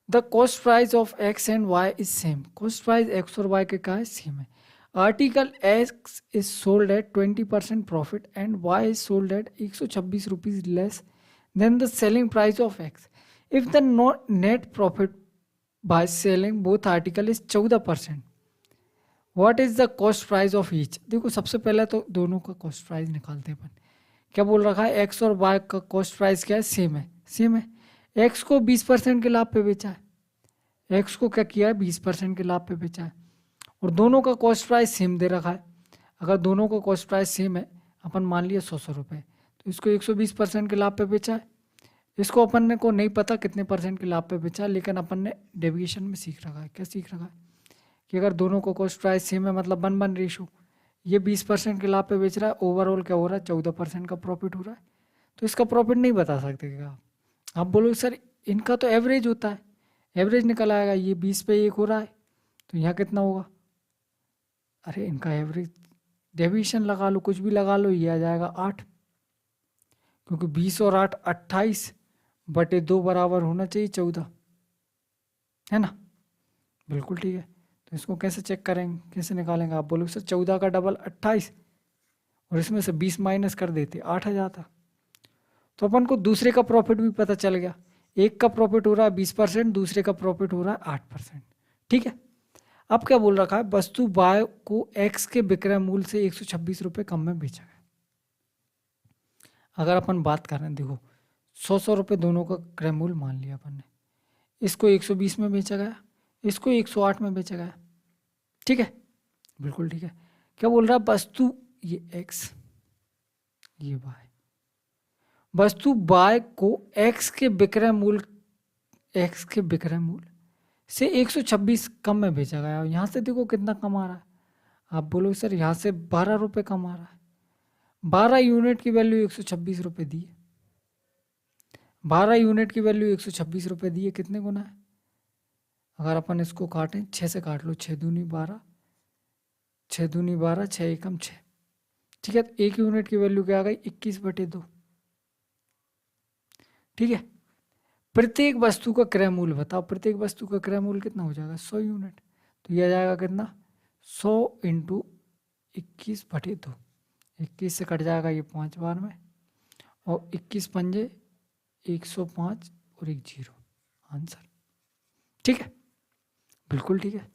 The cost price of X and Y is same. Cost price X और Y के का है, same है। Article X is sold at 20% profit and Y is sold at 126 rupees less than the selling price of X. If the net profit by selling both article is 14%, what is the cost price of each. देखो सबसे पहले तो दोनों का cost price निकालते हैं अपन। क्या बोल रखा है, एक्स और वाई का कॉस्ट प्राइस क्या है, सेम है, सेम है। एक्स को 20% के लाभ पे बेचा है, एक्स को क्या किया है, 20% के लाभ पे बेचा है, और दोनों का कॉस्ट प्राइस सेम दे रखा है। अगर दोनों का कॉस्ट प्राइस सेम है, अपन मान लिया 100 रुपये, तो इसको 120% के लाभ पे बेचा है, इसको अपन ने को नहीं पता कितने परसेंट के लाभ पे बेचा है, लेकिन अपन ने डेविएशन में सीख रखा है। क्या सीख रखा है कि अगर दोनों को कॉस्ट प्राइस सेम है मतलब 1:1 रेशो, ये 20% के लाभ पे बेच रहा है, ओवरऑल क्या हो रहा है, 14% का प्रॉफिट हो रहा है, तो इसका प्रॉफिट नहीं बता सकते क्या आप बोलो सर इनका तो एवरेज होता है, एवरेज निकल आएगा, ये 20 पे 1 हो रहा है, तो यहाँ कितना होगा, अरे इनका एवरेज डेविएशन लगा लो, कुछ भी लगा लो, ये आ जाएगा 8, क्योंकि 20 और 8 28/2 बराबर होना चाहिए 14, है ना। बिल्कुल ठीक है। तो इसको कैसे चेक करेंगे, कैसे निकालेंगे, आप बोलो सर 14 का डबल 28, और इसमें से 20 माइनस कर देते 8 आ जाता। तो अपन को दूसरे का प्रॉफिट भी पता चल गया, एक का प्रॉफिट हो रहा है 20%, दूसरे का प्रॉफिट हो रहा है 8%। ठीक है। अब क्या बोल रखा है, वस्तु बाय को एक्स के विक्रय मूल्य से 126 रुपये कम में बेचा गया। अगर अपन बात कर रहे हैं, देखो 100 रुपये दोनों का क्रय मूल्य मान लिया अपन ने, इसको 120 में बेचा गया, इसको 108 में बेचा गया। ठीक है, बिल्कुल ठीक है। क्या बोल रहा है, वस्तु ये एक्स ये वाई, वस्तु बाय को एक्स के विक्रय मूल्य से 126 कम में बेचा गया। यहाँ से देखो कितना कम आ रहा है, आप बोलो सर यहाँ से 12 रुपये कम आ रहा है। 12 यूनिट की वैल्यू 126 रुपये दी है, 12 यूनिट की वैल्यू 126 रुपये दी है, कितने गुना है, अगर अपन इसको काटें 6 से काट लो, 6 दूनी 12, 6 दूनी 12, 6 एकम 6। ठीक है, तो 1 यूनिट की वैल्यू क्या आ गई, 21/2। ठीक है, प्रत्येक वस्तु का क्रय मूल्य बताओ, प्रत्येक वस्तु का क्रय मूल्य कितना हो जाएगा, 100 यूनिट, तो यह आ जाएगा कितना, 100 इंटू 21/2, 21 से कट जाएगा ये 5 बार में, और 21 पंजे 105 और 1 0 आंसर। ठीक है, बिल्कुल ठीक है।